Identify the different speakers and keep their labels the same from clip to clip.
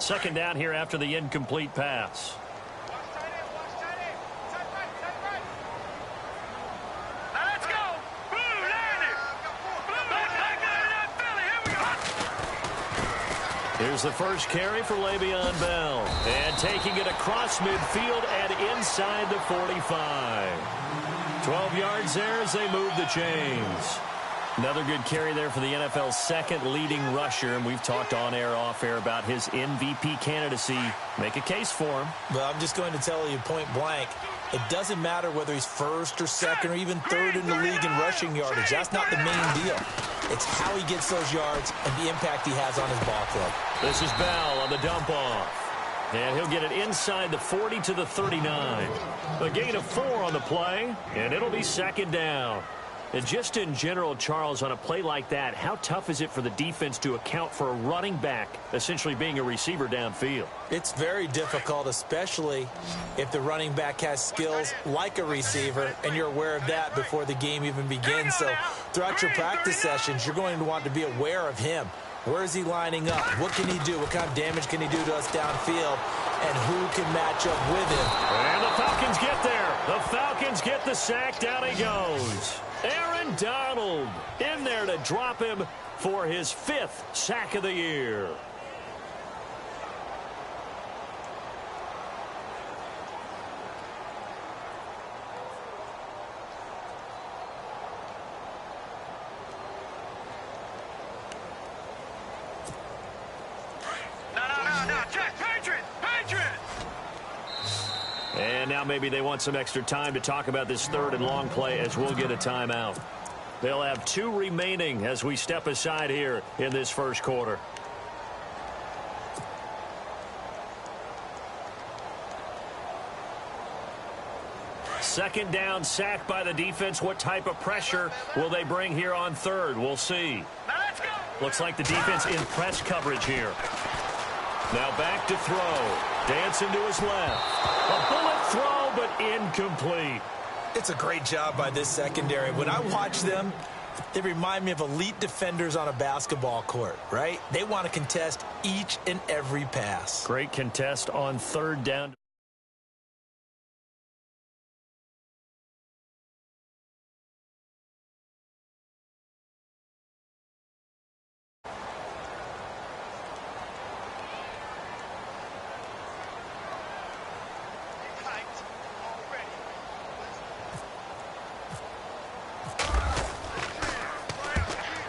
Speaker 1: Second down here after the incomplete pass. Here's the first carry for Le'Veon Bell. And taking it across midfield and inside the 45. 12 yards there as they move the chains. Another good carry there for the NFL's second leading rusher. And we've talked on air, off air about his MVP candidacy. Make a case for him.
Speaker 2: Well, I'm just going to tell you point blank. It doesn't matter whether he's first or second or even third in the league in rushing yardage. That's not the main deal. It's how he gets those yards and the impact he has on his ball club.
Speaker 1: This is Bell on the dump off. And he'll get it inside the 40 to the 39. A gain of 4 on the play, and it'll be second down. And just in general, Charles, on a play like that, how tough is it for the defense to account for a running back essentially being a receiver downfield?
Speaker 2: It's very difficult, especially if the running back has skills like a receiver, and you're aware of that before the game even begins. So throughout your practice sessions, you're going to want to be aware of him. Where is he lining up? What can he do? What kind of damage can he do to us downfield? And who can match up with him?
Speaker 1: And the Falcons get there. The Falcons get the sack. Down he goes. Aaron Donald in there to drop him for his 5th sack of the year. And now maybe they want some extra time to talk about this third and long play as we'll get a timeout. They'll have 2 remaining as we step aside here in this first quarter. Second down, sack by the defense. What type of pressure will they bring here on third? We'll see. Looks like the defense in press coverage here. Now back to throw. Dancing to his left. A bullet throw, but incomplete.
Speaker 2: It's a great job by this secondary. When I watch them, they remind me of elite defenders on a basketball court, right? They want to contest each and every pass.
Speaker 1: Great contest on third down.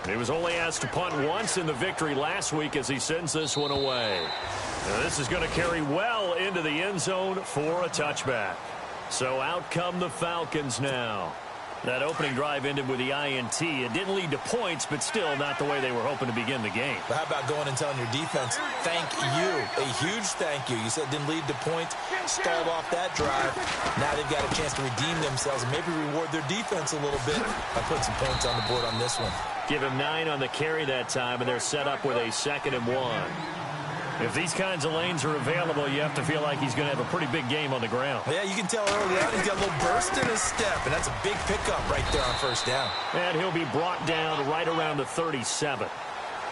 Speaker 1: He was only asked to punt once in the victory last week as he sends this one away. Now this is going to carry well into the end zone for a touchback. So out come the Falcons now. That opening drive ended with the INT. It didn't lead to points, but still not the way they were hoping to begin the game.
Speaker 2: But how about going and telling your defense, thank you, a huge thank you. You said it didn't lead to points, stalled off that drive. Now they've got a chance to redeem themselves and maybe reward their defense a little bit by putting some points on the board on this one.
Speaker 1: Give him 9 on the carry that time, and they're set up with a 2nd and 1. If these kinds of lanes are available, you have to feel like he's going to have a pretty big game on the ground.
Speaker 2: Yeah, you can tell early on he's got a little burst in his step, and that's a big pickup right there on first down.
Speaker 1: And he'll be brought down right around the 37.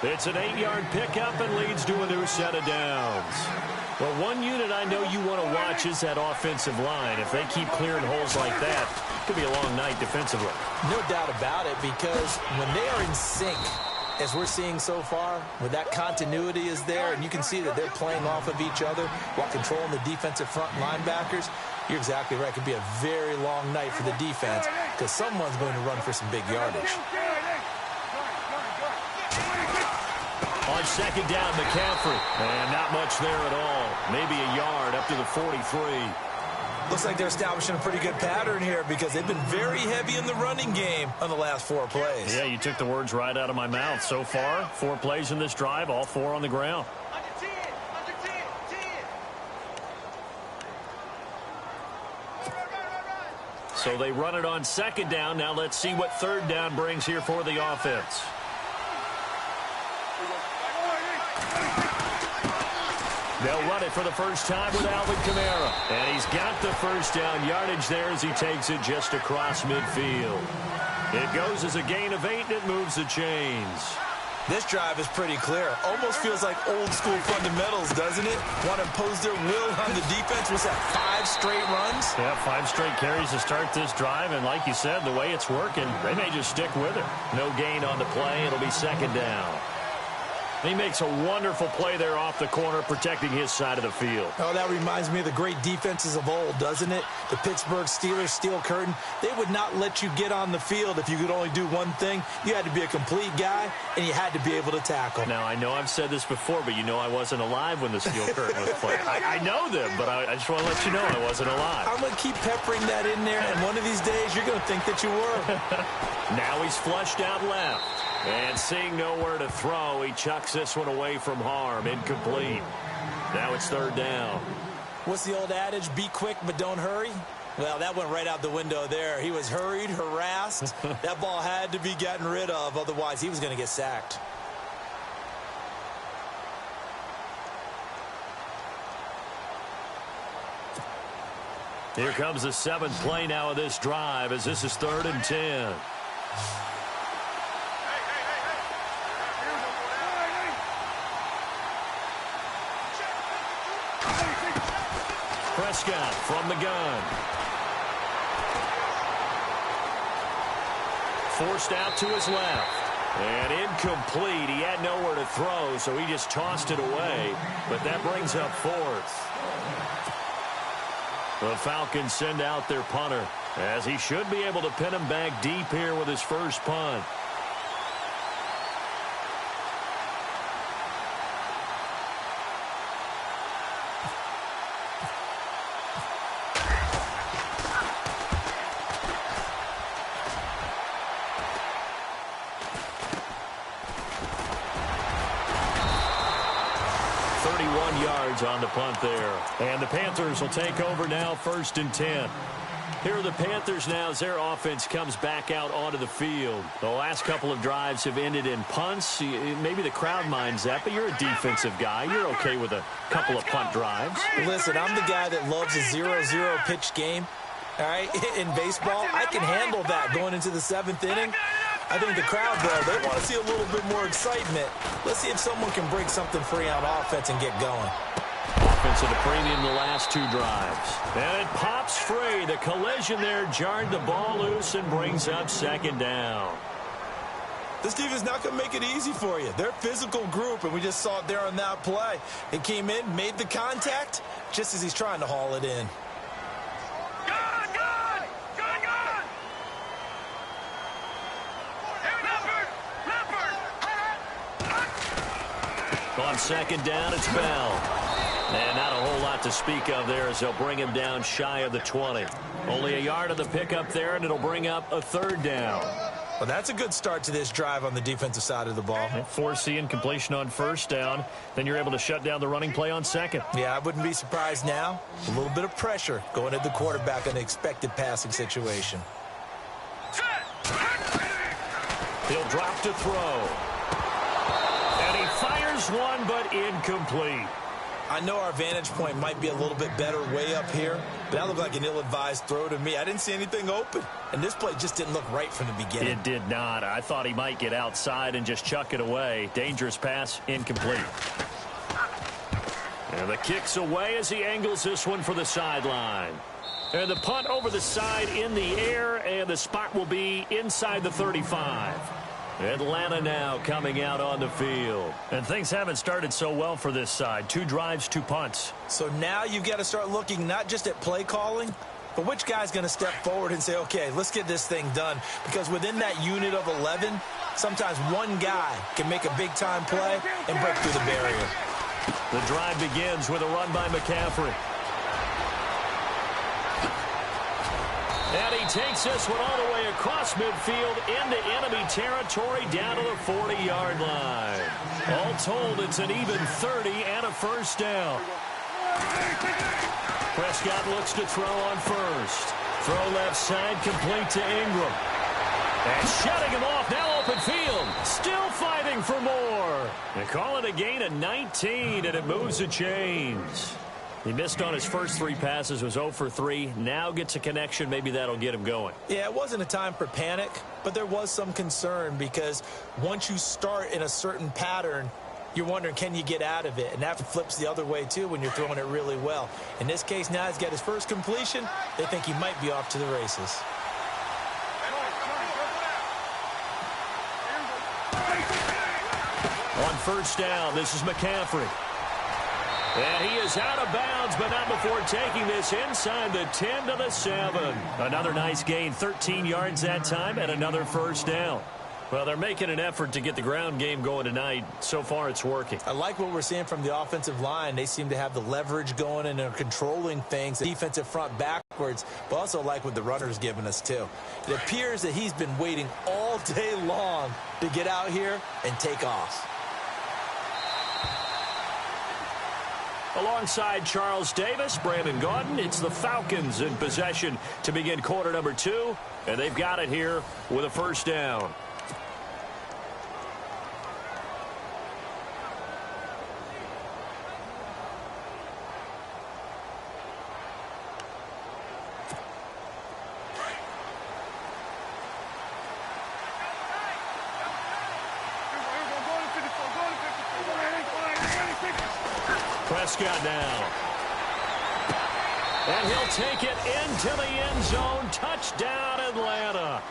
Speaker 1: It's an 8-yard pickup and leads to a new set of downs. Well, one unit I know you want to watch is that offensive line. If they keep clearing holes like that, it could be a long night defensively.
Speaker 2: No doubt about it, because when they are in sync, as we're seeing so far, where that continuity is there, and you can see that they're playing off of each other while controlling the defensive front linebackers, you're exactly right. It could be a very long night for the defense because someone's going to run for some big yardage.
Speaker 1: On second down, McCaffrey. And not much there at all. Maybe a yard up to the 43.
Speaker 2: Looks like they're establishing a pretty good pattern here because they've been very heavy in the running game on the last 4 plays.
Speaker 1: Yeah, you took the words right out of my mouth. So far, 4 plays in this drive, all 4 on the ground. So they run it on second down. Now let's see what third down brings here for the offense. They'll run it for the first time with Alvin Kamara. And he's got the first down yardage there as he takes it just across midfield. It goes as a gain of 8, and it moves the chains.
Speaker 2: This drive is pretty clear. Almost feels like old school fundamentals, doesn't it? Want to impose their will on the defense. What's that, 5 straight runs?
Speaker 1: Yeah, 5 straight carries to start this drive. And like you said, the way it's working, they may just stick with it. No gain on the play. It'll be second down. He makes a wonderful play there off the corner, protecting his side of the field.
Speaker 2: Oh, that reminds me of the great defenses of old, doesn't it? The Pittsburgh Steelers, steel curtain. They would not let you get on the field if you could only do one thing. You had to be a complete guy, and you had to be able to tackle.
Speaker 1: Now, I know I've said this before, but you know I wasn't alive when the steel curtain was played. I know them, but I just want to let you know I wasn't alive.
Speaker 2: I'm going to keep peppering that in there, and one of these days you're going to think that you were.
Speaker 1: Now he's flushed out left. And seeing nowhere to throw, he chucks this one away from harm. Incomplete. Now it's third down.
Speaker 2: What's the old adage? Be quick, but don't hurry? Well, that went right out the window there. He was hurried, harassed. That ball had to be gotten rid of. Otherwise, he was going to get sacked.
Speaker 1: Here comes the 7th play now of this drive as this is 3rd and 10. Prescott from the gun. Forced out to his left. And incomplete. He had nowhere to throw, so he just tossed it away. But that brings up 4th. The Falcons send out their punter, as he should be able to pin him back deep here with his first punt. On the punt there. And the Panthers will take over now, 1st and 10. Here are the Panthers now as their offense comes back out onto the field. The last couple of drives have ended in punts. Maybe the crowd minds that, but you're a defensive guy. You're okay with a couple of punt drives.
Speaker 2: Listen, I'm the guy that loves a 0-0 pitch game. All right, in baseball, I can handle that going into the 7th inning. I think the crowd, though, they want to see a little bit more excitement. Let's see if someone can break something free on offense and get going.
Speaker 1: Offense at a premium the last 2 drives. And it pops free. The collision there jarred the ball loose and brings up 2nd down.
Speaker 2: This defense is not going to make it easy for you. They're a physical group, and we just saw it there on that play. It came in, made the contact, just as he's trying to haul it in.
Speaker 1: On 2nd down, it's Bell. And not a whole lot to speak of there as they'll bring him down shy of the 20. Only a yard of the pickup there, and it'll bring up a 3rd down.
Speaker 2: Well, that's a good start to this drive on the defensive side of the ball.
Speaker 1: Forcing completion on 1st down. Then you're able to shut down the running play on 2nd.
Speaker 2: Yeah, I wouldn't be surprised now. A little bit of pressure going at the quarterback in an expected passing situation.
Speaker 1: He'll drop to throw. And he fires one, but incomplete.
Speaker 2: I know our vantage point might be a little bit better way up here, but that looked like an ill-advised throw to me. I didn't see anything open, and this play just didn't look right from the beginning.
Speaker 1: It did not. I thought he might get outside and just chuck it away. Dangerous pass, incomplete. And the kick's away as he angles this one for the sideline. And the punt over the side in the air, and the spot will be inside the 35. Atlanta now coming out on the field. And things haven't started so well for this side. 2 drives, 2 punts.
Speaker 2: So now you've got to start looking not just at play calling, but which guy's going to step forward and say, okay, let's get this thing done. Because within that unit of 11, sometimes one guy can make a big-time play and break through the barrier.
Speaker 1: The drive begins with a run by McCaffrey. And he takes this one all the way across midfield into enemy territory down to the 40-yard line. All told, it's an even 30 and a 1st down. Prescott looks to throw on 1st. Throw left side, complete to Ingram. And shutting him off, now open field. Still fighting for more. They call it a gain of 19, and it moves the chains. He missed on his first 3 passes, was 0 for 3. Now gets a connection. Maybe that'll get him going.
Speaker 2: Yeah, it wasn't a time for panic, but there was some concern because once you start in a certain pattern, you're wondering, can you get out of it? And that flips the other way, too, when you're throwing it really well. In this case, now he's got his first completion. They think he might be off to the races.
Speaker 1: On first down, this is McCaffrey. And he is out of bounds, but not before taking this inside the 10 to the 7. Another nice gain, 13 yards that time, and another first down. Well, they're making an effort to get the ground game going tonight. So far, it's working.
Speaker 2: I like what we're seeing from the offensive line. They seem to have the leverage going and are controlling things, the defensive front backwards, but also like what the runner's giving us, too. It appears that he's been waiting all day long to get out here and take off.
Speaker 1: Alongside Charles Davis, Brandon Gaudin, it's the Falcons in possession to begin quarter number 2, and they've got it here with a first down. Prescott now. And he'll take it into the end zone. Touchdown, Atlanta.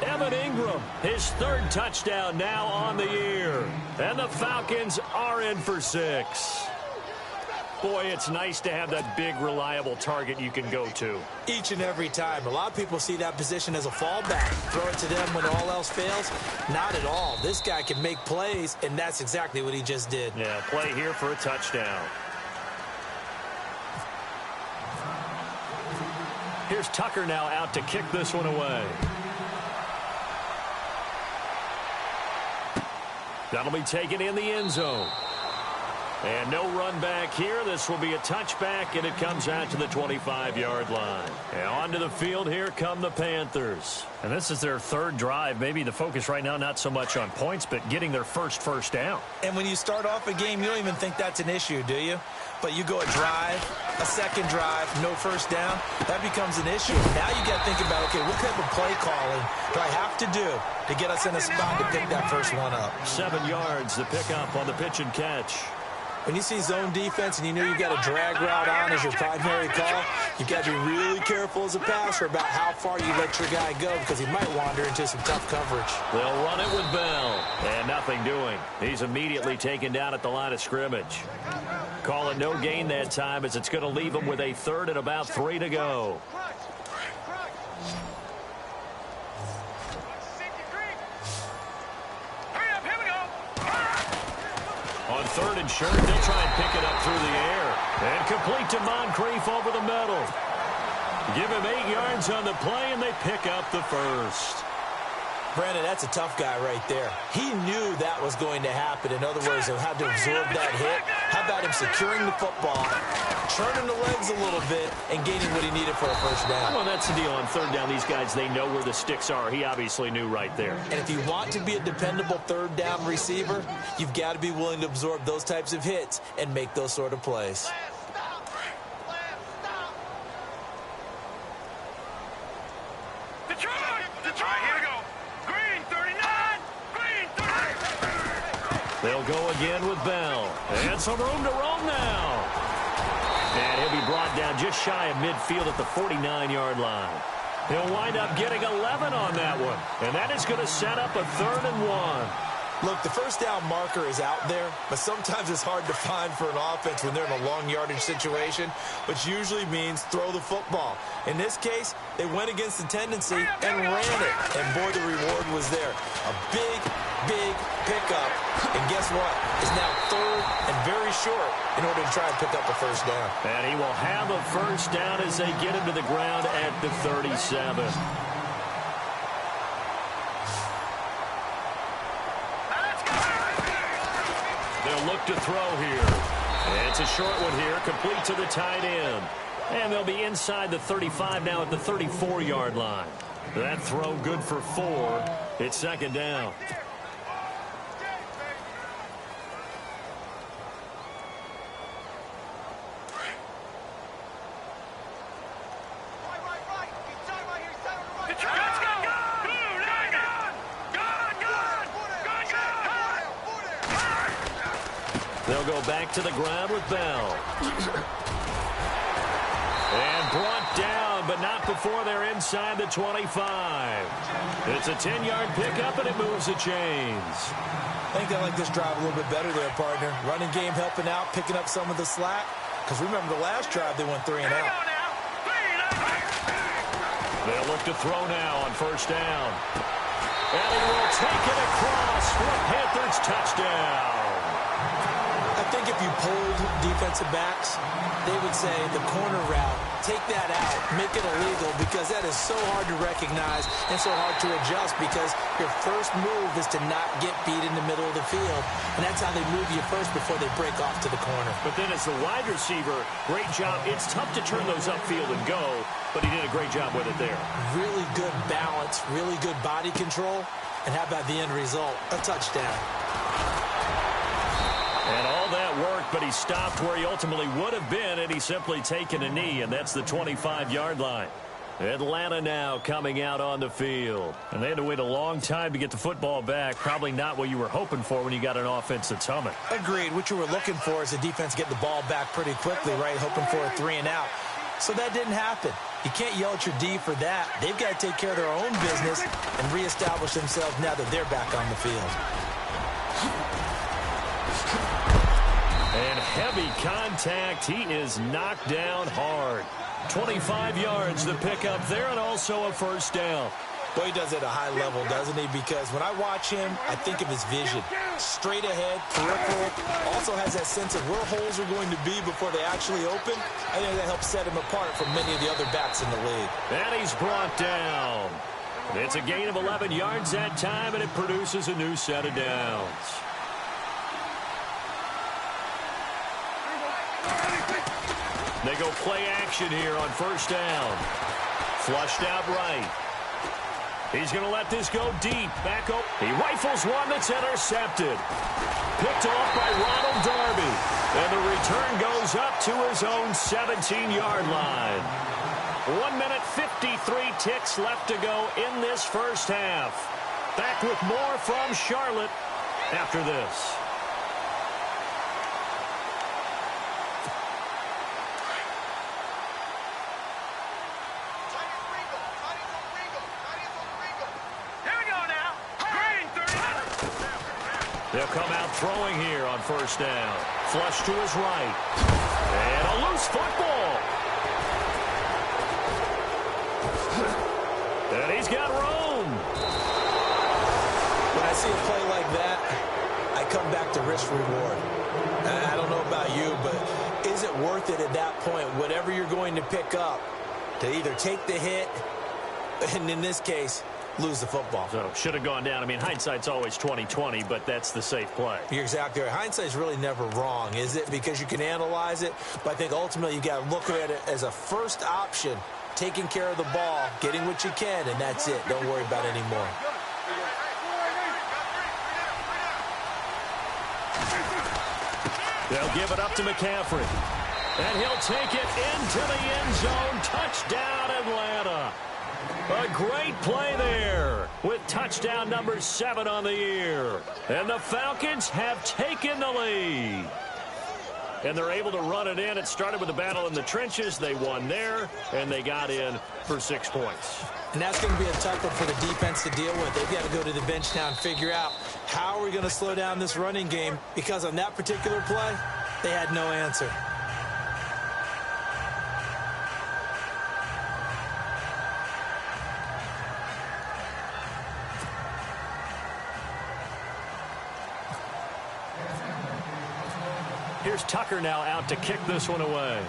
Speaker 1: Evan Ingram, his 3rd touchdown now on the year. And the Falcons are in for 6. Boy, it's nice to have that big, reliable target you can go to.
Speaker 2: Each and every time. A lot of people see that position as a fallback. Throw it to them when all else fails. Not at all. This guy can make plays, and that's exactly what he just did.
Speaker 1: Yeah, play here for a touchdown. Here's Tucker now out to kick this one away. That'll be taken in the end zone. And no run back here. This will be a touchback, and it comes out to the 25-yard line. And onto the field, here come the Panthers. And this is their 3rd drive. Maybe the focus right now not so much on points, but getting their first down.
Speaker 2: And when you start off a game, you don't even think that's an issue, do you? But you go a drive, a second drive, no first down, that becomes an issue. Now you got to think about, okay, what type of play calling do I have to do to get us in a spot to pick that first one up?
Speaker 1: 7 yards, the pickup on the pitch and catch.
Speaker 2: When you see zone defense and you know you've got a drag route on as your primary call, you've got to be really careful as a passer about how far you let your guy go because he might wander into some tough coverage.
Speaker 1: They'll run it with Bell, and nothing doing. He's immediately taken down at the line of scrimmage. Call it no gain that time as it's going to leave him with a 3rd and about 3 to go. On 3rd and short, they'll try and pick it up through the air. And complete to Moncrief over the middle. Give him 8 yards on the play, and they pick up the first.
Speaker 2: Brandon, that's a tough guy right there. He knew that was going to happen. In other words, he'll have to absorb that hit. How about him securing the football, turning the legs a little bit, and gaining what he needed for a first down?
Speaker 1: Well, that's the deal. On 3rd down, these guys, they know where the sticks are. He obviously knew right there.
Speaker 2: And if you want to be a dependable 3rd down receiver, you've got to be willing to absorb those types of hits and make those sort of plays.
Speaker 1: They'll go again with Bell. And some room to roam now. And he'll be brought down just shy of midfield at the 49-yard line. He'll wind up getting 11 on that one. And that is going to set up a 3rd and 1.
Speaker 2: Look, the first down marker is out there, but sometimes it's hard to find for an offense when they're in a long yardage situation, which usually means throw the football. In this case, they went against the tendency and ran it. And boy, the reward was there. A big, big pickup. And guess what? It's now 3rd and very short in order to try and pick up a first down.
Speaker 1: And he will have a first down as they get him to the ground at the 37. They'll look to throw here. And it's a short one here, complete to the tight end. And they'll be inside the 35 now at the 34-yard line. That throw good for 4. It's 2nd down. They'll go back to the ground with Bell. And brought down, but not before they're inside the 25. It's a 10-yard pickup, and it moves the chains.
Speaker 2: I think they like this drive a little bit better there, partner. Running game helping out, picking up some of the slack. Because remember the last drive, they went 3 and out.
Speaker 1: They'll look to throw now on first down. And he will take it across for a Panthers touchdown.
Speaker 2: I think if you polled defensive backs, they would say the corner route, take that out, make it illegal, because that is so hard to recognize and so hard to adjust, because your first move is to not get beat in the middle of the field, and that's how they move you first before they break off to the corner.
Speaker 1: But then as the wide receiver, great job. It's tough to turn those upfield and go, but he did a great job with it there.
Speaker 2: Really good balance, really good body control, and how about the end result? A touchdown.
Speaker 1: And all that worked, but he stopped where he ultimately would have been had he simply taken a knee, and that's the 25-yard line. Atlanta now coming out on the field. And they had to wait a long time to get the football back. Probably not what you were hoping for when you got an offense that's humming.
Speaker 2: Agreed. What you were looking for is the defense getting the ball back pretty quickly, right? Hoping for a 3 and out. So that didn't happen. You can't yell at your D for that. They've got to take care of their own business and reestablish themselves now that they're back on the field.
Speaker 1: And heavy contact. He is knocked down hard. 25 yards the pickup there, and also a first down.
Speaker 2: Boy, he does it at a high level, doesn't he? Because when I watch him, I think of his vision. Straight ahead, peripheral. Also has that sense of where holes are going to be before they actually open. I think that helps set him apart from many of the other backs in the league.
Speaker 1: And he's brought down. It's a gain of 11 yards that time, and it produces a new set of downs. They go play action here on first down. Flushed out right. He's going to let this go deep. Back up. He rifles one that's intercepted. Picked off by Ronald Darby. And the return goes up to his own 17-yard line. 1 minute, 53 ticks left to go in this first half. Back with more from Charlotte after this. They'll come out throwing here on first down. Flush to his right. And a loose football. And he's got room.
Speaker 2: When I see a play like that, I come back to risk reward. I don't know about you, but is it worth it at that point, whatever you're going to pick up, to either take the hit, and in this case, lose the football?
Speaker 1: So should have gone down. I mean, hindsight's always 20/20, but that's the safe play.
Speaker 2: You're exactly right. Hindsight's really never wrong, is it? Because you can analyze it, but I think ultimately you got to look at it as a first option, taking care of the ball, getting what you can, and that's it. Don't worry about it anymore.
Speaker 1: They'll give it up to McCaffrey. And he'll take it into the end zone. Touchdown, Atlanta. A great play there with touchdown number 7 on the year. And the Falcons have taken the lead. And they're able to run it in. It started with a battle in the trenches. They won there, and they got in for 6 points.
Speaker 2: And that's going to be a tough one for the defense to deal with. They've got to go to the bench now and figure out how are we going to slow down this running game, because on that particular play, they had no answer.
Speaker 1: Here's Tucker now out to kick this one away.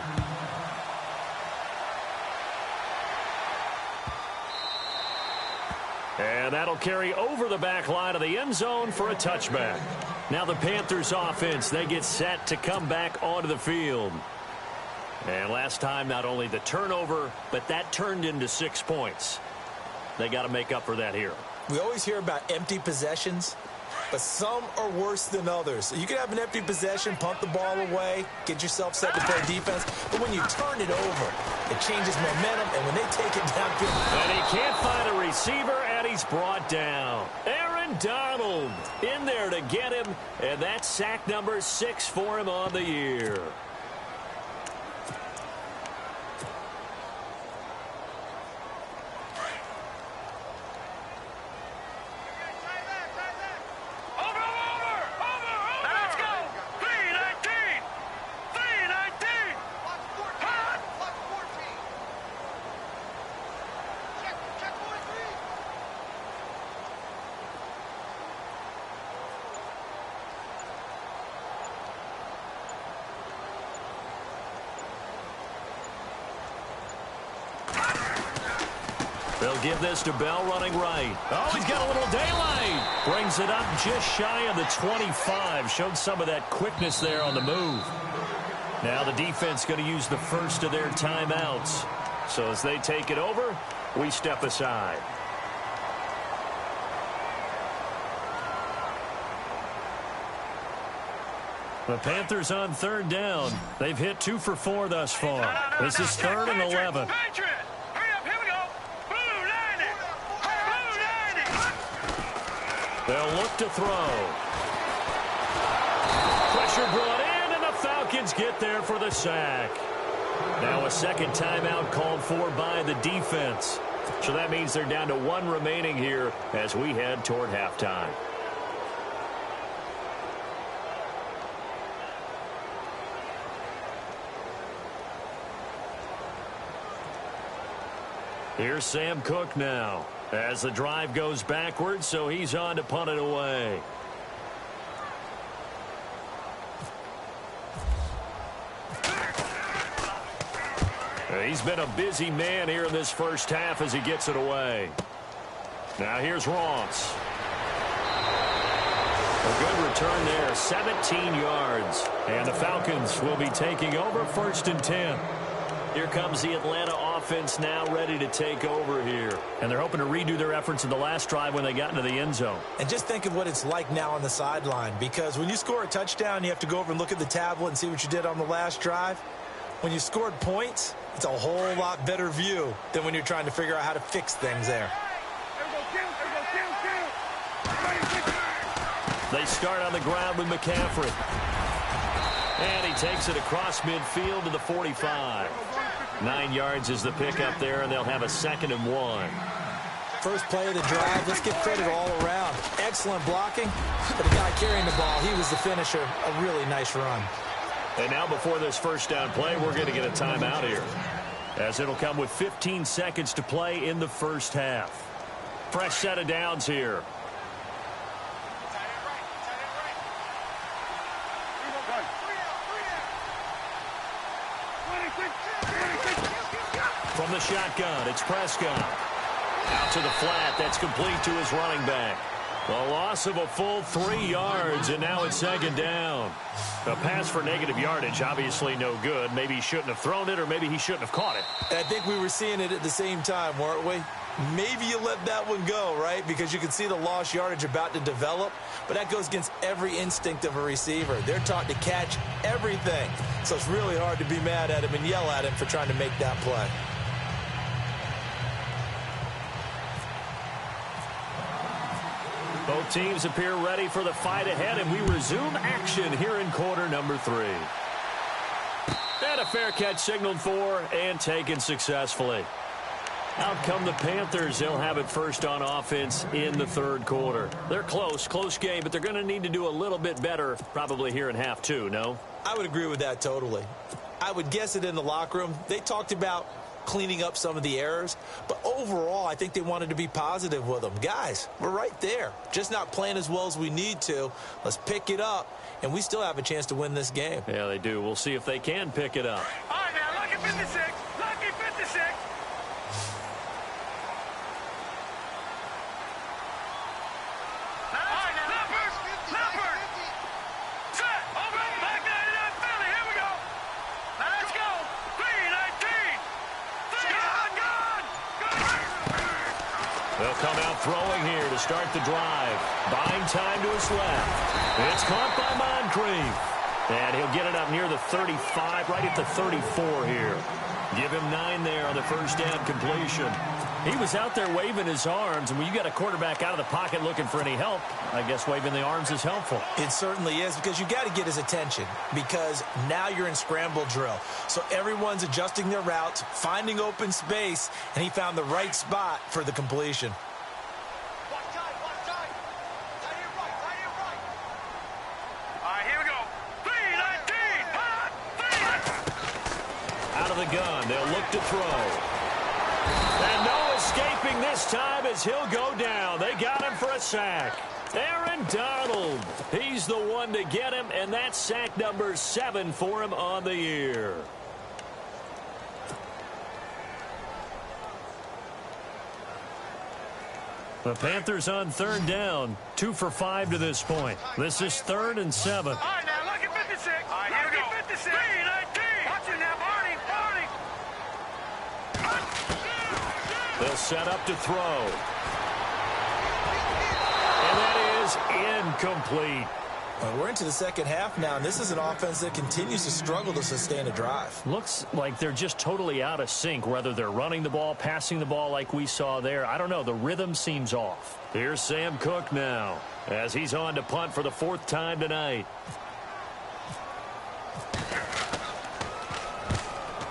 Speaker 1: And that'll carry over the back line of the end zone for a touchback. Now the Panthers offense, they get set to come back onto the field. And last time, not only the turnover, but that turned into 6 points. They got to make up for that here.
Speaker 2: We always hear about empty possessions, but some are worse than others. You can have an empty possession, punt the ball away, get yourself set to play defense, but when you turn it over, it changes momentum, and when they take it down...
Speaker 1: And he can't find a receiver, and he's brought down. Aaron McDonald in there to get him, and that's sack number 6 for him on the year. They'll give this to Bell running right. Oh, he's got a little daylight. Brings it up just shy of the 25. Showed some of that quickness there on the move. Now the defense going to use the first of their timeouts. So as they take it over, we step aside. The Panthers on 3rd down. They've hit 2 for 4 thus far. This is 3rd and 11. They'll look to throw. Pressure brought in, and the Falcons get there for the sack. Now a second timeout called for by the defense. So that means they're down to 1 remaining here as we head toward halftime. Here's Sam Cook now as the drive goes backwards, so he's on to punt it away. He's been a busy man here in this first half as he gets it away. Now here's Ross. A good return there, 17 yards. And the Falcons will be taking over 1st and 10. Here comes the Atlanta offense now ready to take over here. And they're hoping to redo their efforts in the last drive when they got into the end zone.
Speaker 2: And just think of what it's like now on the sideline, because when you score a touchdown, you have to go over and look at the tablet and see what you did on the last drive. When you scored points, it's a whole lot better view than when you're trying to figure out how to fix things there.
Speaker 1: They start on the ground with McCaffrey. And he takes it across midfield to the 45. 9 yards is the pickup there, and they'll have a 2nd and 1.
Speaker 2: First play of the drive, let's give credit all around. Excellent blocking, but the guy carrying the ball, he was the finisher. A really nice run.
Speaker 1: And now before this first down play, we're going to get a timeout here, as it'll come with 15 seconds to play in the first half. Fresh set of downs here. From the shotgun, it's Prescott. Out to the flat, that's complete to his running back. A loss of a full 3 yards, and now it's 2nd down. A pass for negative yardage, obviously no good. Maybe he shouldn't have thrown it, or maybe he shouldn't have caught it.
Speaker 2: I think we were seeing it at the same time, weren't we? Maybe you let that one go, right? Because you can see the lost yardage about to develop, but that goes against every instinct of a receiver. They're taught to catch everything, so it's really hard to be mad at him and yell at him for trying to make that play.
Speaker 1: Both teams appear ready for the fight ahead, and we resume action here in quarter number 3. And a fair catch signaled for and taken successfully. Out come the Panthers. They'll have it first on offense in the 3rd quarter. They're close game, but they're going to need to do a little bit better probably here in half 2, no?
Speaker 2: I would agree with that totally. I would guess it in the locker room. They talked about cleaning up some of the errors, but overall I think they wanted to be positive with them. Guys, we're right there, just not playing as well as we need to. Let's pick it up, and we still have a chance to win this game.
Speaker 1: Yeah, they do. We'll see if they can pick it up.
Speaker 3: All right, now, lucky 56, lucky 56.
Speaker 1: They'll come out throwing here to start the drive. Buying time to his left. It's caught by Moncrief. And he'll get it up near the 35, right at the 34 here. Give him 9 there on the first down completion. He was out there waving his arms, and when you got a quarterback out of the pocket looking for any help, I guess waving the arms is helpful.
Speaker 2: It certainly is, because you got to get his attention, because now you're in scramble drill. So everyone's adjusting their routes, finding open space, and he found the right spot for the completion.
Speaker 1: Out of the gun, they'll look to throw. And no escaping this time as he'll go down. They got him for a sack. Aaron Donald, he's the one to get him, and that's sack number 7 for him on the year. The Panthers on 3rd down, 2 for 5 to this point. This is 3rd and 7.
Speaker 3: All right, now, lucky 56. All right, here we go. 56. 319. Watch it now, Barney.
Speaker 1: They'll set up to throw. And that is incomplete.
Speaker 2: Well, we're into the second half now, and this is an offense that continues to struggle to sustain a drive.
Speaker 1: Looks like they're just totally out of sync, whether they're running the ball, passing the ball like we saw there. I don't know. The rhythm seems off. Here's Sam Cook now as he's on to punt for the 4th time tonight.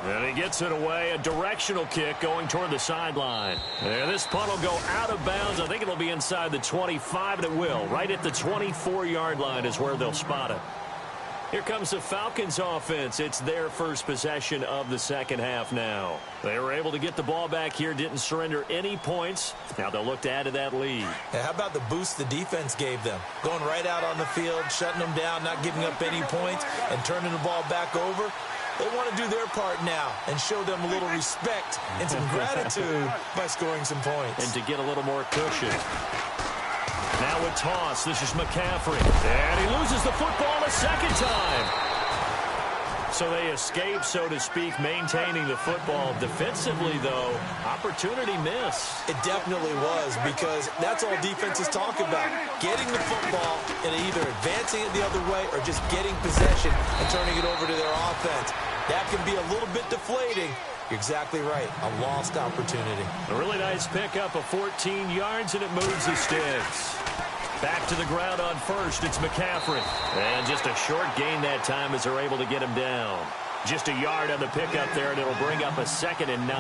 Speaker 1: And he gets it away, a directional kick going toward the sideline. And this punt will go out of bounds. I think it'll be inside the 25, and it will. Right at the 24-yard line is where they'll spot it. Here comes the Falcons offense. It's their first possession of the second half now. They were able to get the ball back here, didn't surrender any points. Now they'll look to add to that lead.
Speaker 2: Now, how about the boost the defense gave them? Going right out on the field, shutting them down, not giving up any points, and turning the ball back over. They want to do their part now and show them a little respect and some gratitude by scoring some points.
Speaker 1: And to get a little more cushion. Now a toss. This is McCaffrey. And he loses the football a second time. So they escape, so to speak, maintaining the football. Defensively, though, opportunity miss.
Speaker 2: It definitely was, because that's all defenses talk about. Getting the football and either advancing it the other way or just getting possession and turning it over to their offense. That can be a little bit deflating. You're exactly right. A lost opportunity.
Speaker 1: A really nice pickup of 14 yards, and it moves the sticks. Back to the ground on first. It's McCaffrey. And just a short gain that time as they're able to get him down. Just a yard on the pickup there, and it'll bring up a 2nd and 9.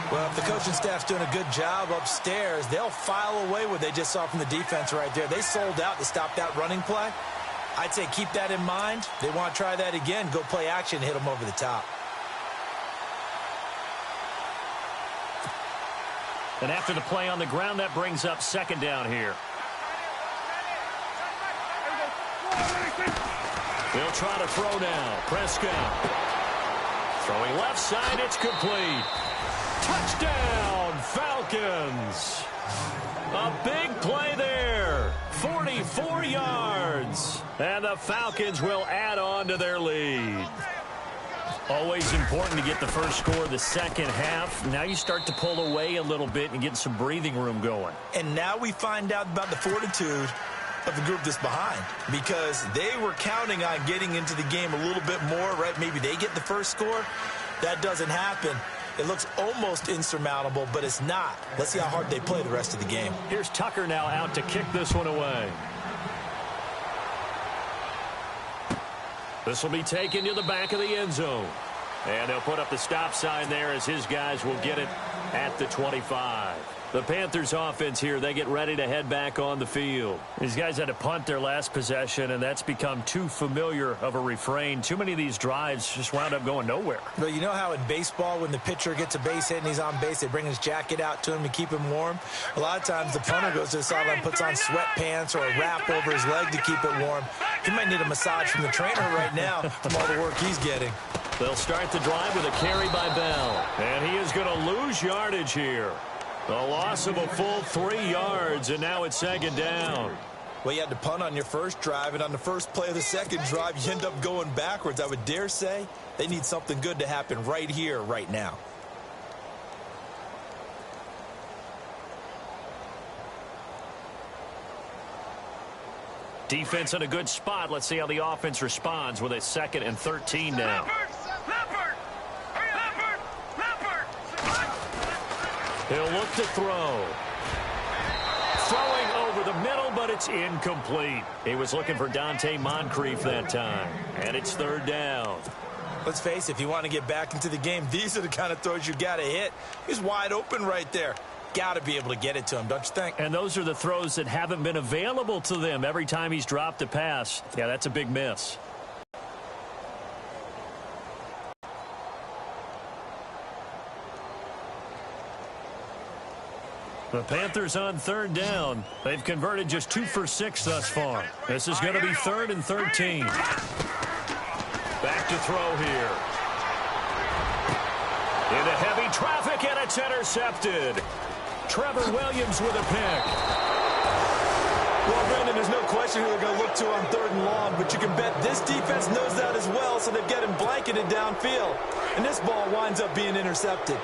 Speaker 2: Well, if the coaching staff's doing a good job upstairs, they'll file away what they just saw from the defense right there. They sold out to stop that running play. I'd say keep that in mind. They want to try that again. Go play action, hit them over the top.
Speaker 1: And after the play on the ground, that brings up 2nd down here. They'll try to throw now. Prescott. Throwing left side, it's complete. Touchdown, Falcons. A big play there. 44 yards. And the Falcons will add on to their lead. Always important to get the first score of the second half. Now you start to pull away a little bit and get some breathing room going.
Speaker 2: And now we find out about the fortitude of the group that's behind, because they were counting on getting into the game a little bit more, right? Maybe they get the first score. That doesn't happen. It looks almost insurmountable, but it's not. Let's see how hard they play the rest of the game.
Speaker 1: Here's Tucker now out to kick this one away. This will be taken to the back of the end zone. And they'll put up the stop sign there as his guys will get it at the 25. The Panthers offense here, they get ready to head back on the field. These guys had to punt their last possession, and that's become too familiar of a refrain. Too many of these drives just wound up going nowhere.
Speaker 2: But you know how in baseball, when the pitcher gets a base hit and he's on base, they bring his jacket out to him to keep him warm? A lot of times the punter goes to the sideline, puts on sweatpants or a wrap over his leg to keep it warm. He might need a massage from the trainer right now from all the work he's getting.
Speaker 1: They'll start the drive with a carry by Bell. And he is going to lose yardage here. A loss of a full 3 yards, and now it's 2nd down.
Speaker 2: Well, you had to punt on your first drive, and on the first play of the second drive, you end up going backwards. I would dare say they need something good to happen right here, right now.
Speaker 1: Defense in a good spot. Let's see how the offense responds with a 2nd and 13 now. He'll look to throw. Throwing over the middle, but it's incomplete. He was looking for Dante Moncrief that time. And it's third down.
Speaker 2: Let's face it, if you want to get back into the game, these are the kind of throws you got to hit. He's wide open right there. Got to be able to get it to him, don't you think?
Speaker 1: And those are the throws that haven't been available to them every time he's dropped a pass. Yeah, that's a big miss. The Panthers on third down. They've converted just 2 for 6 thus far. This is going to be 3rd and 13. Back to throw here. Into heavy traffic, and it's intercepted. Trevor Williams with a pick.
Speaker 2: Well, Brandon, there's no question who they're going to look to on 3rd and long, but you can bet this defense knows that as well, so they've got him blanketed downfield. And this ball winds up being intercepted.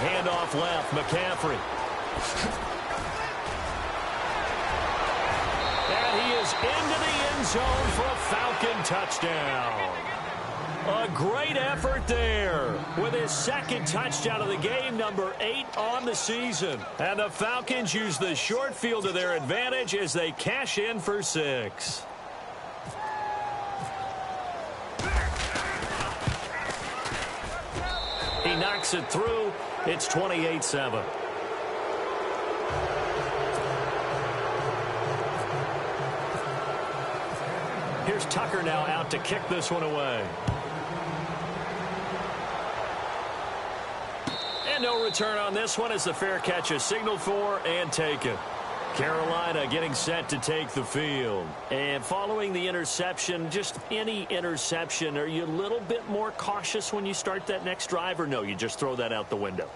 Speaker 1: Handoff left, McCaffrey. And he is into the end zone for a Falcon touchdown. A great effort there with his 2nd touchdown of the game, number 8 on the season. And the Falcons use the short field to their advantage as they cash in for 6. He knocks it through. It's 28-7. Here's Tucker now out to kick this one away. And no return on this one as the fair catch is signaled for and taken. Carolina getting set to take the field. And following the interception, just any interception, are you a little bit more cautious when you start that next drive, or no, you just throw that out the window?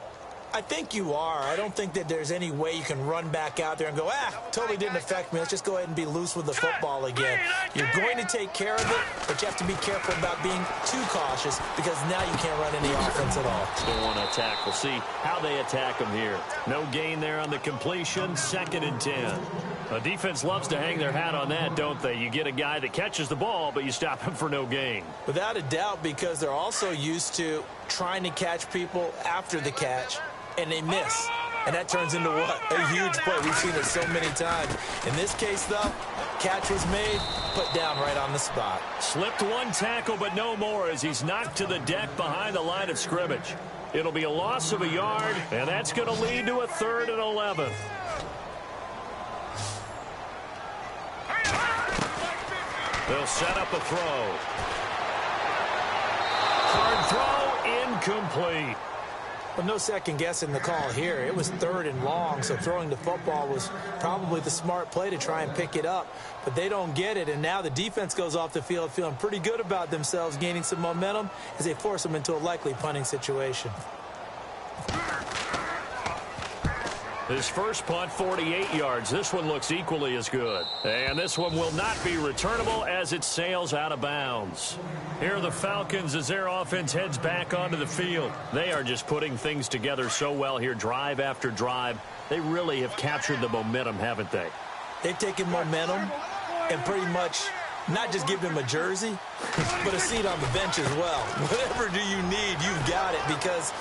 Speaker 2: I think you are. I don't think that there's any way you can run back out there and go, totally didn't affect me. Let's just go ahead and be loose with the football again. You're going to take care of it, but you have to be careful about being too cautious because now you can't run any offense at all.
Speaker 1: Still want to attack. We'll see how they attack them here. No gain there on the completion. 2nd and 10. The defense loves to hang their hat on that, don't they? You get a guy that catches the ball, but you stop him for no gain.
Speaker 2: Without a doubt, because they're also used to trying to catch people after the catch, and they miss. And that turns into what? A huge play. We've seen it so many times. In this case, though, catch was made, put down right on the spot.
Speaker 1: Slipped one tackle, but no more as he's knocked to the deck behind the line of scrimmage. It'll be a loss of a yard, and that's going to lead to a 3rd and 11. They'll set up a throw. Hard throw, incomplete.
Speaker 2: Well, no second guessing the call here. It was 3rd and long, so throwing the football was probably the smart play to try and pick it up. But they don't get it, and now the defense goes off the field feeling pretty good about themselves, gaining some momentum as they force them into a likely punting situation.
Speaker 1: His first punt, 48 yards. This one looks equally as good. And this one will not be returnable as it sails out of bounds. Here are the Falcons as their offense heads back onto the field. They are just putting things together so well here, drive after drive. They really have captured the momentum, haven't they?
Speaker 2: They've taken momentum and pretty much not just give them a jersey, but a seat on the bench as well. Whatever do you need, you've got it, because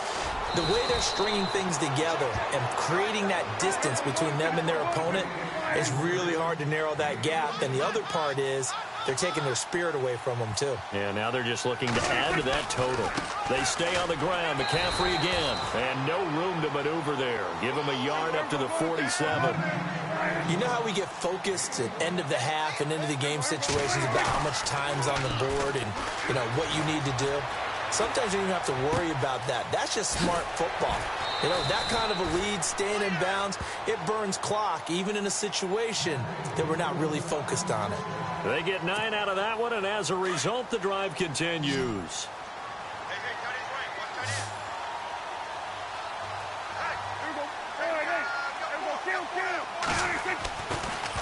Speaker 2: the way they're stringing things together and creating that distance between them and their opponent, it's really hard to narrow that gap. And the other part is they're taking their spirit away from them, too.
Speaker 1: Yeah, now they're just looking to add to that total. They stay on the ground. McCaffrey again. And no room to maneuver there. Give him a yard up to the 47.
Speaker 2: You know how we get focused at end of the half and into the game situations about how much time's on the board and, what you need to do? Sometimes you don't even have to worry about that. That's just smart football. That kind of a lead, staying in bounds, it burns clock, even in a situation that we're not really focused on it.
Speaker 1: They get 9 out of that one, and as a result, the drive continues.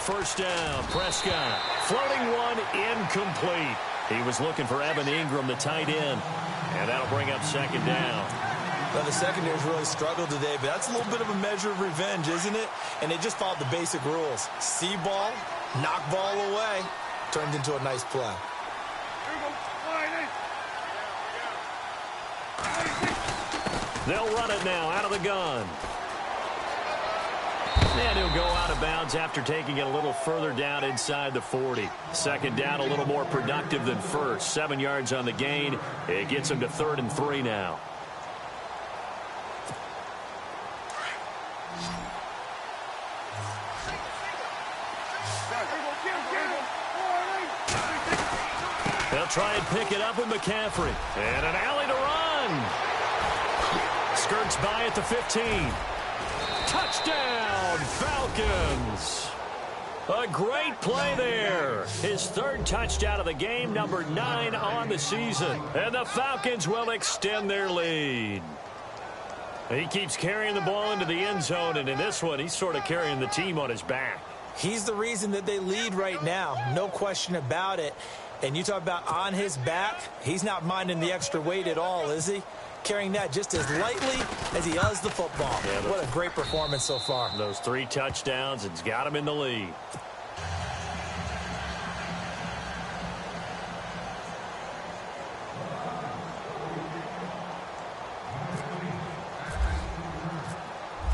Speaker 1: First down, Prescott. Floating one, incomplete. He was looking for Evan Ingram, the tight end. And that'll bring up 2nd down.
Speaker 2: Well, the secondary's really struggled today, but that's a little bit of a measure of revenge, isn't it? And they just followed the basic rules. See ball, knock ball away. Turned into a nice play.
Speaker 1: They'll run it now out of the gun. And he'll go out of bounds after taking it a little further down inside the 40. Second down, a little more productive than first. 7 yards on the gain. It gets him to 3rd and 3 now. They'll try and pick it up with McCaffrey. And an alley to run. Skirts by at the 15. Touchdown, Falcons. A great play there. His 3rd touchdown of the game, number 9 on the season. And the Falcons will extend their lead. He keeps carrying the ball into the end zone, and in this one, he's sort of carrying the team on his back.
Speaker 2: He's the reason that they lead right now. No question about it. And you talk about on his back, he's not minding the extra weight at all, is he? Carrying that just as lightly as he does the football. Yeah, what a great performance so far.
Speaker 1: Those 3 touchdowns, it's got him in the lead.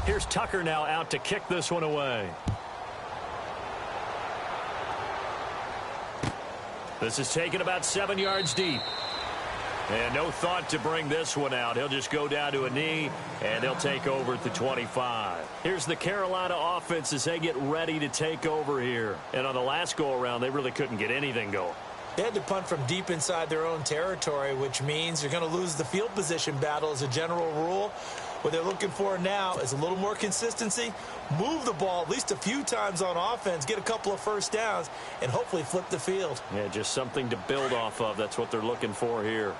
Speaker 1: Here's Tucker now out to kick this one away. This is taken about 7 yards deep. And no thought to bring this one out. He'll just go down to a knee, and they'll take over at the 25. Here's the Carolina offense as they get ready to take over here. And on the last go-around, they really couldn't get anything going.
Speaker 2: They had to punt from deep inside their own territory, which means you're going to lose the field position battle as a general rule. What they're looking for now is a little more consistency, move the ball at least a few times on offense, get a couple of first downs, and hopefully flip the field.
Speaker 1: Yeah, just something to build off of. That's what they're looking for here.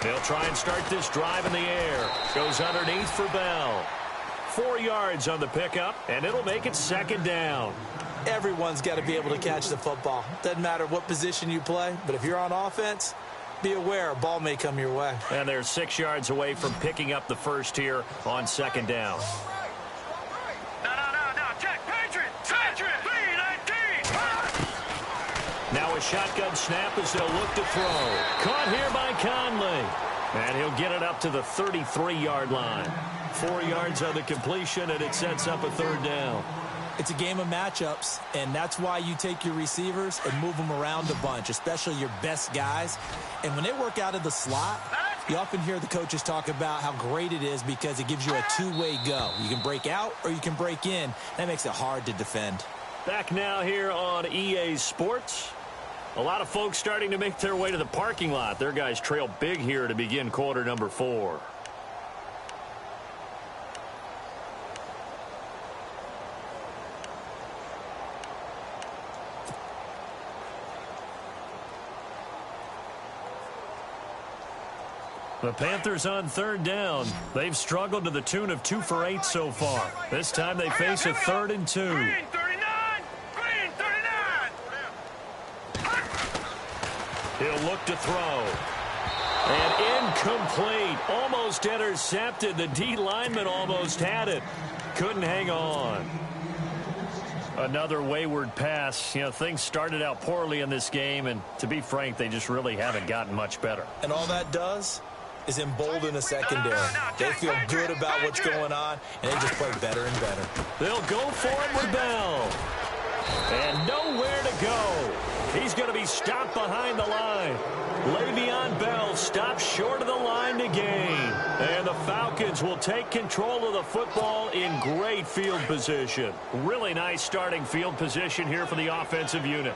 Speaker 1: They'll try and start this drive in the air. Goes underneath for Bell. 4 yards on the pickup, and it'll make it 2nd down.
Speaker 2: Everyone's got to be able to catch the football. Doesn't matter what position you play, but if you're on offense, be aware a ball may come your way.
Speaker 1: And they're 6 yards away from picking up the first here on 2nd down.
Speaker 3: No. Check. Patriot.
Speaker 1: Now a shotgun snap as they'll look to throw. Caught here by Conley. And he'll get it up to the 33-yard line. 4 yards on the completion, and it sets up a 3rd down.
Speaker 2: It's a game of matchups, and that's why you take your receivers and move them around a bunch, especially your best guys. And when they work out of the slot, you often hear the coaches talk about how great it is because it gives you a two-way go. You can break out or you can break in. That makes it hard to defend.
Speaker 1: Back now here on EA Sports. A lot of folks starting to make their way to the parking lot. Their guys trail big here to begin quarter number 4. The Panthers on 3rd down. They've struggled to the tune of 2 for 8 so far. This time they face a 3rd and 2.
Speaker 3: Green 39.
Speaker 1: He'll look to throw. And incomplete. Almost intercepted. The D lineman almost had it. Couldn't hang on. Another wayward pass. You know, things started out poorly in this game, and to be frank, they just really haven't gotten much better.
Speaker 2: And all that does is embolden the secondary. They feel good about what's going on, and they just play better and better.
Speaker 1: They'll go for it with Bell. And nowhere to go. He's going to be stopped behind the line. Le'Veon Bell stops short of the line to gain. And the Falcons will take control of the football in great field position. Really nice starting field position here for the offensive unit.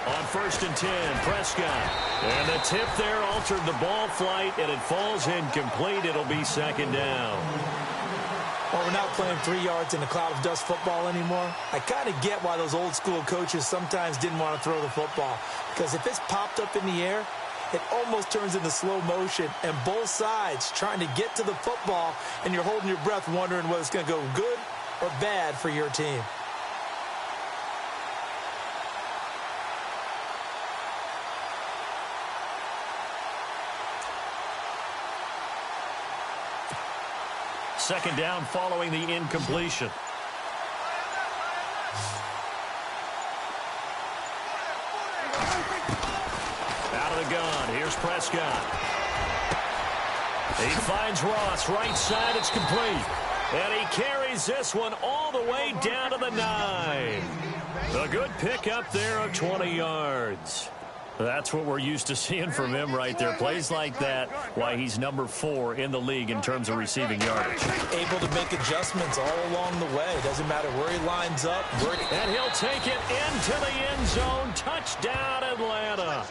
Speaker 1: On 1st and 10, Prescott. And the tip there altered the ball flight, and it falls incomplete. It'll be 2nd down.
Speaker 2: Well, we're not playing 3 yards in a cloud of dust football anymore. I kind of get why those old school coaches sometimes didn't want to throw the football. Because if it's popped up in the air, it almost turns into slow motion. And both sides trying to get to the football, and you're holding your breath wondering whether it's going to go good or bad for your team.
Speaker 1: Second down following the incompletion. out of the gun. Here's Prescott. He finds Ross. Right side, it's complete. And he carries this one all the way down to the 9. A good pickup there of 20 yards. That's what we're used to seeing from him right there. Plays like that, why he's number 4 in the league in terms of receiving yardage.
Speaker 2: Able to make adjustments all along the way. Doesn't matter where he lines up.
Speaker 1: And he'll take it into the end zone. Touchdown, Atlanta.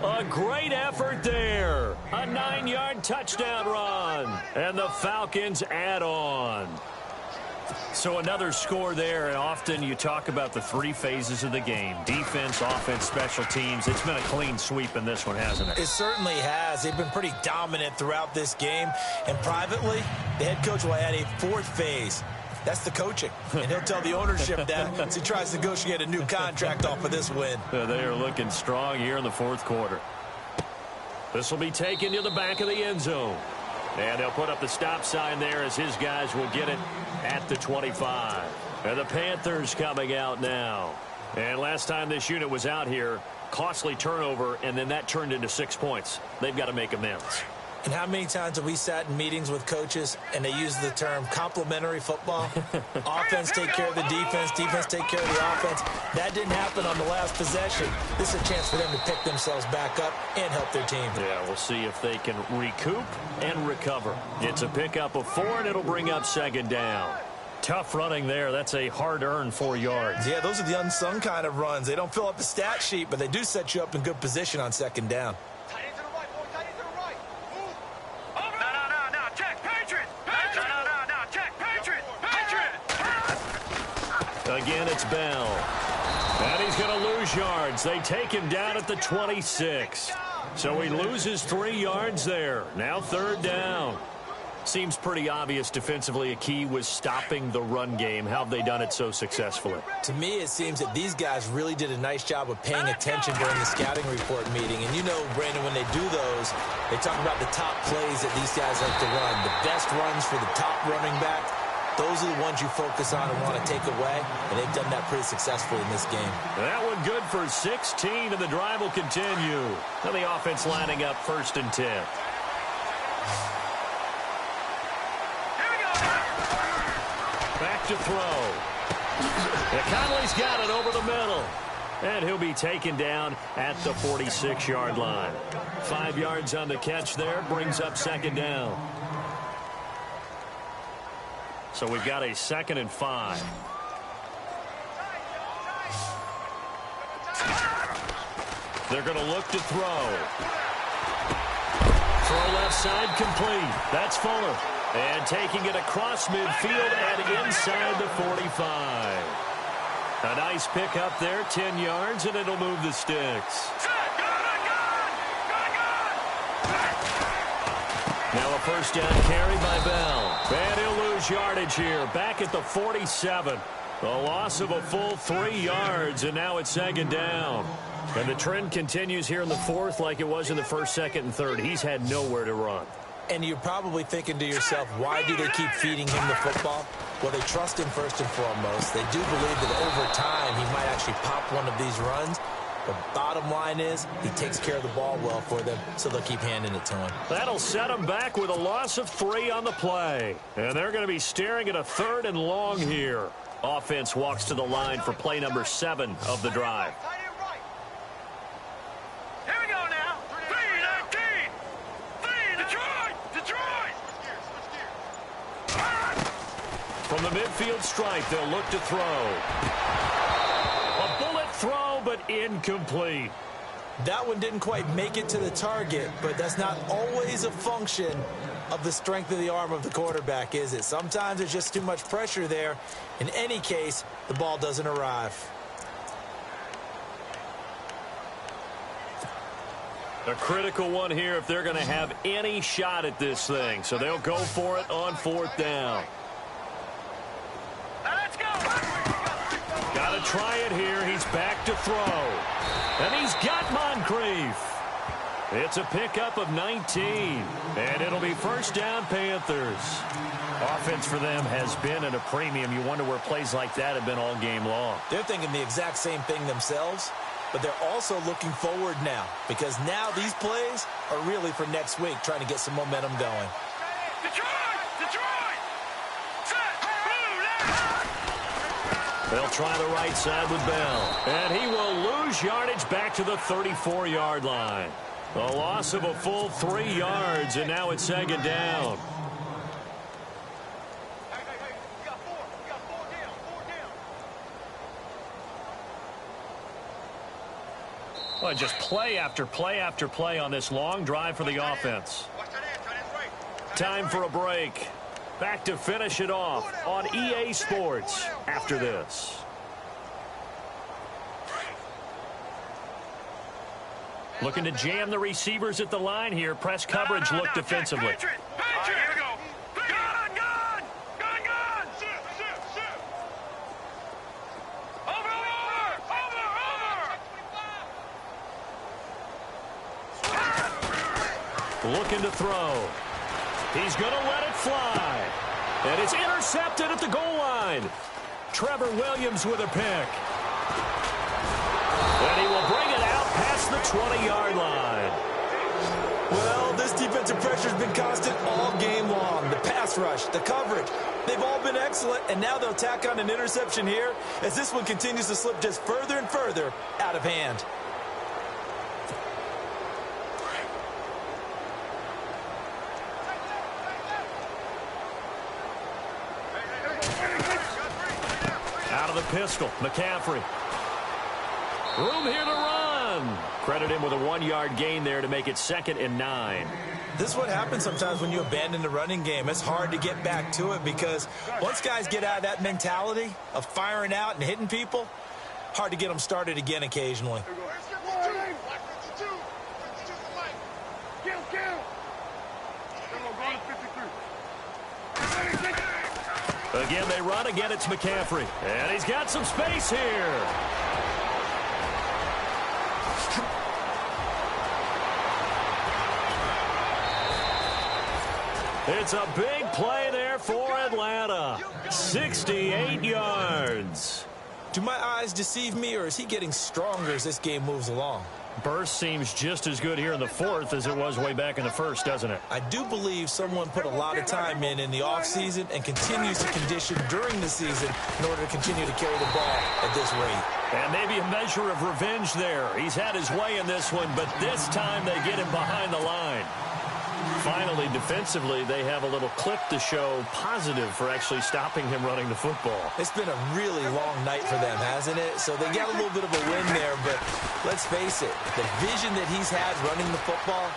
Speaker 1: A great effort there. A 9-yard touchdown run. And the Falcons add on. So another score there, and often you talk about the 3 phases of the game. Defense, offense, special teams. It's been a clean sweep in this one, hasn't it?
Speaker 2: It certainly has. They've been pretty dominant throughout this game. And privately, the head coach will add a 4th phase. That's the coaching. And he'll tell the ownership that as he tries to negotiate a new contract off of this win.
Speaker 1: They are looking strong here in the 4th quarter. This will be taken to the back of the end zone. And they'll put up the stop sign there as his guys will get it at the 25. And the Panthers coming out now. And last time this unit was out here, costly turnover, and then that turned into 6 points. They've got to make amends.
Speaker 2: And how many times have we sat in meetings with coaches and they use the term complementary football? Offense take care of the defense, defense take care of the offense. That didn't happen on the last possession. This is a chance for them to pick themselves back up and help their team.
Speaker 1: Yeah, we'll see if they can recoup and recover. It's a pickup of 4, and it'll bring up 2nd down. Tough running there. That's a hard-earned 4 yards.
Speaker 2: Yeah, those are the unsung kind of runs. They don't fill up the stat sheet, but they do set you up in good position on 2nd down.
Speaker 1: Again, it's Bell. And he's going to lose yards. They take him down at the 26. So he loses 3 yards there. Now 3rd down. Seems pretty obvious defensively a key was stopping the run game. How have they done it so successfully?
Speaker 2: To me, it seems that these guys really did a nice job of paying attention during the scouting report meeting. And you know, Brandon, when they do those, they talk about the top plays that these guys like to run. The best runs for the top running back. Those are the ones you focus on and want to take away, and they've done that pretty successfully in this game.
Speaker 1: That one good for 16, and the drive will continue. Now the offense lining up 1st and 10. Back to throw. Conley's got it over the middle. And he'll be taken down at the 46-yard line. 5 yards on the catch there, brings up 2nd down. So we've got a 2nd and 5. They're going to look to throw. Throw left side complete. That's Fuller. And taking it across midfield and inside the 45. A nice pick up there, 10 yards, and it'll move the sticks. Now a 1st down carry by Bell. And he'll lose yardage here. Back at the 47. A loss of a full 3 yards, and now it's 2nd down. And the trend continues here in the 4th like it was in the 1st, 2nd, and 3rd. He's had nowhere to run.
Speaker 2: And you're probably thinking to yourself, why do they keep feeding him the football? Well, they trust him first and foremost. They do believe that over time he might actually pop one of these runs. The bottom line is he takes care of the ball well for them, so they'll keep handing it to him.
Speaker 1: That'll set him back with a loss of 3 on the play. And they're going to be staring at a 3rd and long here. Offense walks to the line for play number 7 of the drive.
Speaker 3: Here we go now. 3-19. Detroit.
Speaker 1: From the midfield stripe, they'll look to throw. A bullet throw, but incomplete.
Speaker 2: That one didn't quite make it to the target, but that's not always a function of the strength of the arm of the quarterback, is it? Sometimes there's just too much pressure there. In any case, the ball doesn't arrive.
Speaker 1: A critical one here if they're going to have any shot at this thing. So they'll go for it on 4th down.
Speaker 3: Let's go.
Speaker 1: Got to try it here. He's back to throw. And he's got Moncrief. It's a pickup of 19. And it'll be 1st down Panthers. Offense for them has been at a premium. You wonder where plays like that have been all game long.
Speaker 2: They're thinking the exact same thing themselves. but they're also looking forward now because now these plays are really for next week, trying to get some momentum going.
Speaker 1: They'll try the right side with Bell. And he will lose yardage back to the 34-yard line. A loss of a full 3 yards, and now it's second down. Well, just play after play after play on this long drive for the offense. Time for a break. Back to finish it off on EA Sports after this. Looking to jam the receivers at the line here. Press coverage look defensively.
Speaker 3: Here we go. Gun! Over!
Speaker 1: Looking to throw. He's going to let it fly. And it's intercepted at the goal line. Trevor Williams with a pick. And he will bring it out past the 20-yard line.
Speaker 2: Well, this defensive pressure has been constant all game long. The pass rush, the coverage, they've all been excellent, and now they'll tack on an interception here as this one continues to slip just further and further out of hand.
Speaker 1: Out of the pistol, McCaffrey. Room here to run. Credit him with a 1-yard gain there to make it 2nd and 9.
Speaker 2: This is what happens sometimes when you abandon the running game. It's hard to get back to it because once guys get out of that mentality of firing out and hitting people, hard to get them started again occasionally.
Speaker 1: Again, they run. Again, it's McCaffrey. And he's got some space here. It's a big play there for Atlanta. 68 yards.
Speaker 2: Do my eyes deceive me, or is he getting stronger as this game moves along?
Speaker 1: Burst seems just as good here in the 4th as it was way back in the 1st, doesn't it?
Speaker 2: I do believe someone put a lot of time in the offseason and continues to condition during the season in order to continue to carry the ball at this rate.
Speaker 1: And maybe a measure of revenge there. He's had his way in this one, but this time they get him behind the line. Finally, defensively, they have a little clip to show positive for actually stopping him running the football.
Speaker 2: It's been a really long night for them, hasn't it? So they got a little bit of a win there, but let's face it, the vision that he's had running the football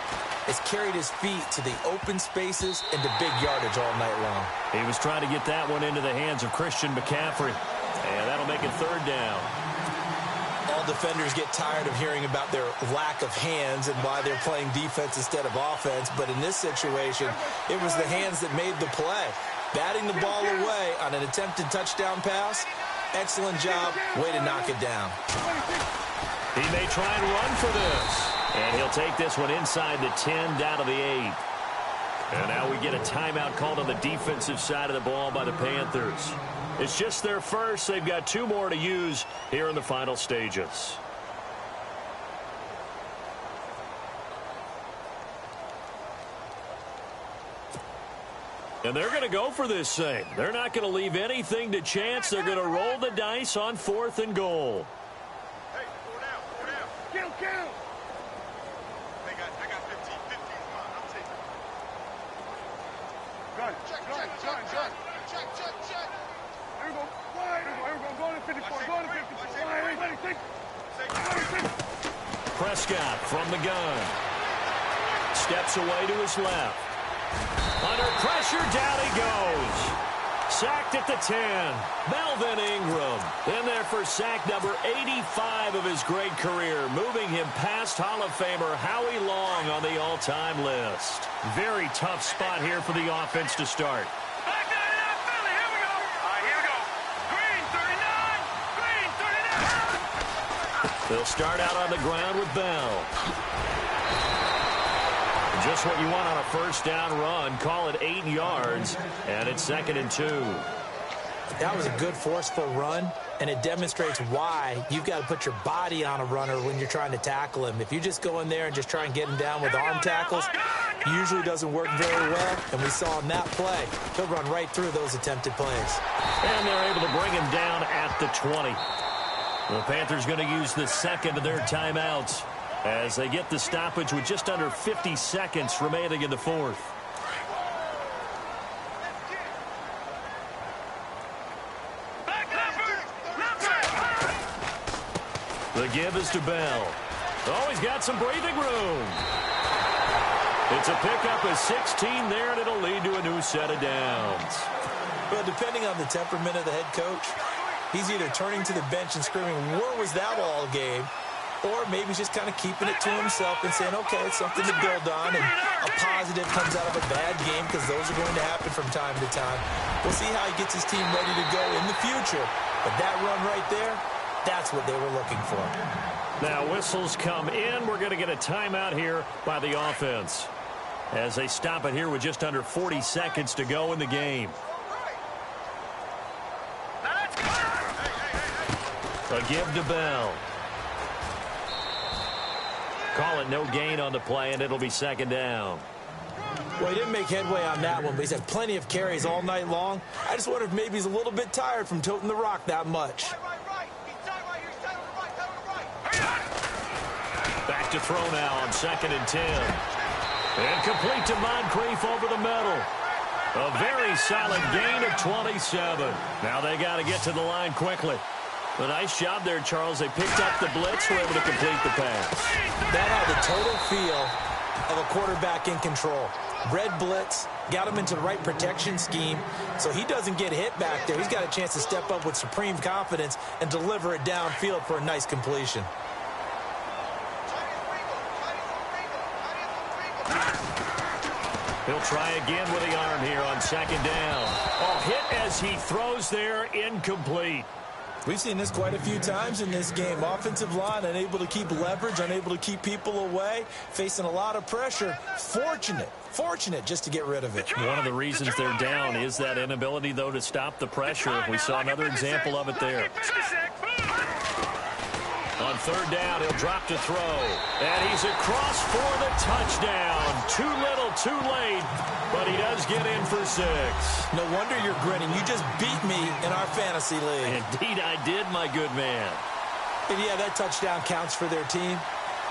Speaker 2: has carried his feet to the open spaces and to big yardage all night long.
Speaker 1: He was trying to get that one into the hands of Christian McCaffrey, and that'll make it 3rd down.
Speaker 2: All defenders get tired of hearing about their lack of hands and why they're playing defense instead of offense. But in this situation, it was the hands that made the play. Batting the ball away on an attempted touchdown pass. Excellent job. Way to knock it down.
Speaker 1: He may try and run for this. And he'll take this one inside the 10 down to the 8. And now we get a timeout called on the defensive side of the ball by the Panthers. It's just their first. They've got 2 more to use here in the final stages. And they're going to go for this thing. They're not going to leave anything to chance. They're going to roll the dice on 4th and goal.
Speaker 3: Hey, 4 down, 4 down. Kill. I got 15. 15 is mine. I'm taking it. Gun. Check. Here we go. Go to 54. Go to 54.
Speaker 1: Prescott from the gun. Steps away to his left. Under pressure, down he goes. Sacked at the 10. Melvin Ingram in there for sack number 85 of his great career, moving him past Hall of Famer Howie Long on the all-time list. Very tough spot here for the offense to start. They'll start out on the ground with Bell. Just what you want on a 1st down run. Call it 8 yards, and it's 2nd and 2.
Speaker 2: That was a good, forceful run, and it demonstrates why you've got to put your body on a runner when you're trying to tackle him. If you just go in there and just try and get him down with arm tackles, it usually doesn't work very well, and we saw in that play, he'll run right through those attempted plays.
Speaker 1: And they're able to bring him down at the 20. The Panthers going to use the second of their timeouts as they get the stoppage with just under 50 seconds remaining in the fourth. The give is to Bell. Oh, he's got some breathing room. It's a pickup of 16 there, and it'll lead to a new set of downs.
Speaker 2: Well, depending on the temperament of the head coach, he's either turning to the bench and screaming, "Where was that all game?" Or maybe he's just kind of keeping it to himself and saying, okay, it's something to build on, and a positive comes out of a bad game because those are going to happen from time to time. We'll see how he gets his team ready to go in the future. But that run right there, that's what they were looking for.
Speaker 1: Now whistles come in. We're going to get a timeout here by the offense as they stop it here with just under 40 seconds to go in the game. A give to Bell. Call it no gain on the play, and it'll be second down.
Speaker 2: Well, he didn't make headway on that one, but he's had plenty of carries all night long. I just wonder if maybe he's a little bit tired from toting the rock that much.
Speaker 1: Back to throw now on 2nd and 10. And complete to Moncrief over the middle. A very solid gain of 27. Now they got to get to the line quickly. A nice job there, Charles. They picked up the blitz, were able to complete the pass.
Speaker 2: That had the total feel of a quarterback in control. Red blitz, got him into the right protection scheme, so he doesn't get hit back there. He's got a chance to step up with supreme confidence and deliver it downfield for a nice completion.
Speaker 1: He'll try again with the arm here on 2nd down. Oh, hit as he throws there, incomplete.
Speaker 2: We've seen this quite a few times in this game. Offensive line unable to keep leverage, unable to keep people away, facing a lot of pressure. Fortunate just to get rid of it.
Speaker 1: One of the reasons they're down is that inability, though, to stop the pressure. We saw another example of it there. On 3rd down, he'll drop to throw. And he's across for the touchdown. Too little, too late. But he does get in for 6.
Speaker 2: No wonder you're grinning. You just beat me in our fantasy league.
Speaker 1: Indeed, I did, my good man.
Speaker 2: And yeah, that touchdown counts for their team.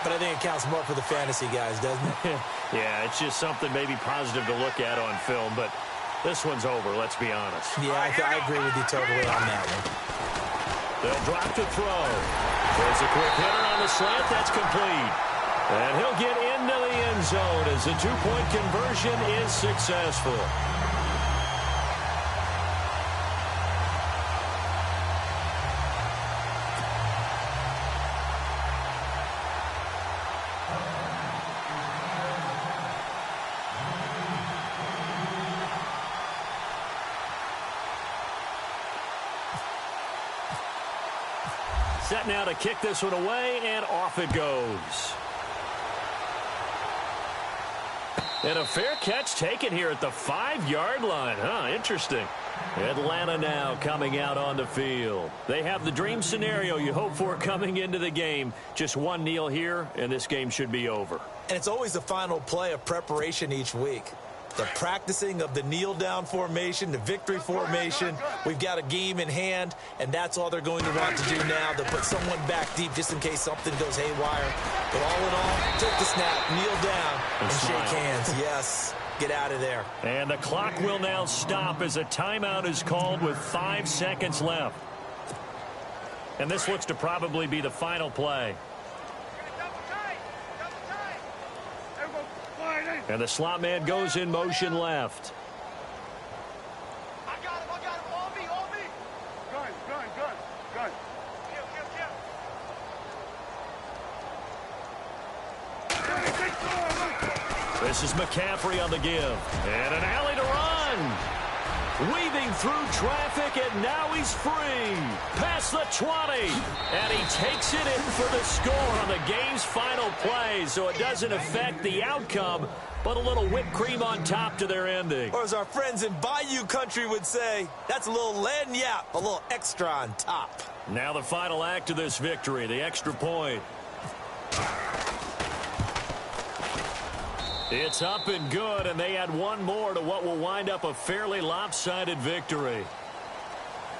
Speaker 2: But I think it counts more for the fantasy guys, doesn't it?
Speaker 1: Yeah, it's just something maybe positive to look at on film. But this one's over, let's be honest.
Speaker 2: Yeah, I agree with you totally on that one.
Speaker 1: They'll drop to throw. There's a quick hitter on the slant. That's complete. And he'll get into the end zone as the 2-point conversion is successful. Set now to kick this one away, and off it goes. And a fair catch taken here at the 5-yard line. Interesting. Atlanta now coming out on the field. They have the dream scenario you hope for coming into the game. Just one kneel here, and this game should be over.
Speaker 2: And it's always the final play of preparation each week. The practicing of the kneel-down formation, the victory formation. We've got a game in hand, and that's all they're going to want to do now. They'll put someone back deep just in case something goes haywire. But all in all, take the snap, kneel down, and shake hands. Yes, get out of there.
Speaker 1: And the clock will now stop as a timeout is called with 5 seconds left. And this looks to probably be the final play. And the slot man goes in motion left.
Speaker 3: I got him. On me. Gun. Kill.
Speaker 1: This is McCaffrey on the give. And an alley to run. Weaving through traffic, and now he's free. Past the 20. And he takes it in for the score on the game's final play. So it doesn't affect the outcome, but a little whipped cream on top to their ending.
Speaker 2: Or as our friends in Bayou Country would say, that's a little lagniappe, a little extra on top.
Speaker 1: Now the final act of this victory, the extra point. It's up and good, and they add one more to what will wind up a fairly lopsided victory.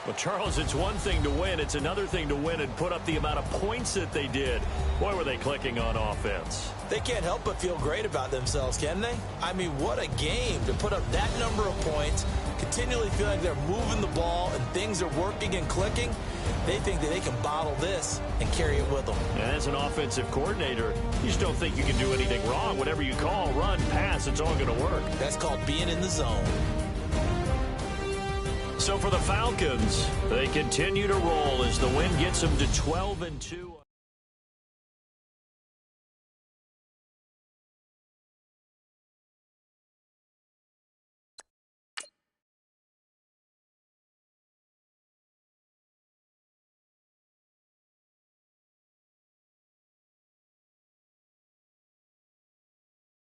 Speaker 1: Well, Charles, it's one thing to win. It's another thing to win and put up the amount of points that they did. Boy, were they clicking on offense.
Speaker 2: They can't help but feel great about themselves, can they? I mean, what a game to put up that number of points, continually feel like they're moving the ball and things are working and clicking. They think that they can bottle this and carry it with them.
Speaker 1: And as an offensive coordinator, you just don't think you can do anything wrong. Whatever you call, run, pass, it's all going to work.
Speaker 2: That's called being in the zone.
Speaker 1: So for the Falcons, they continue to roll as the win gets them to 12-2.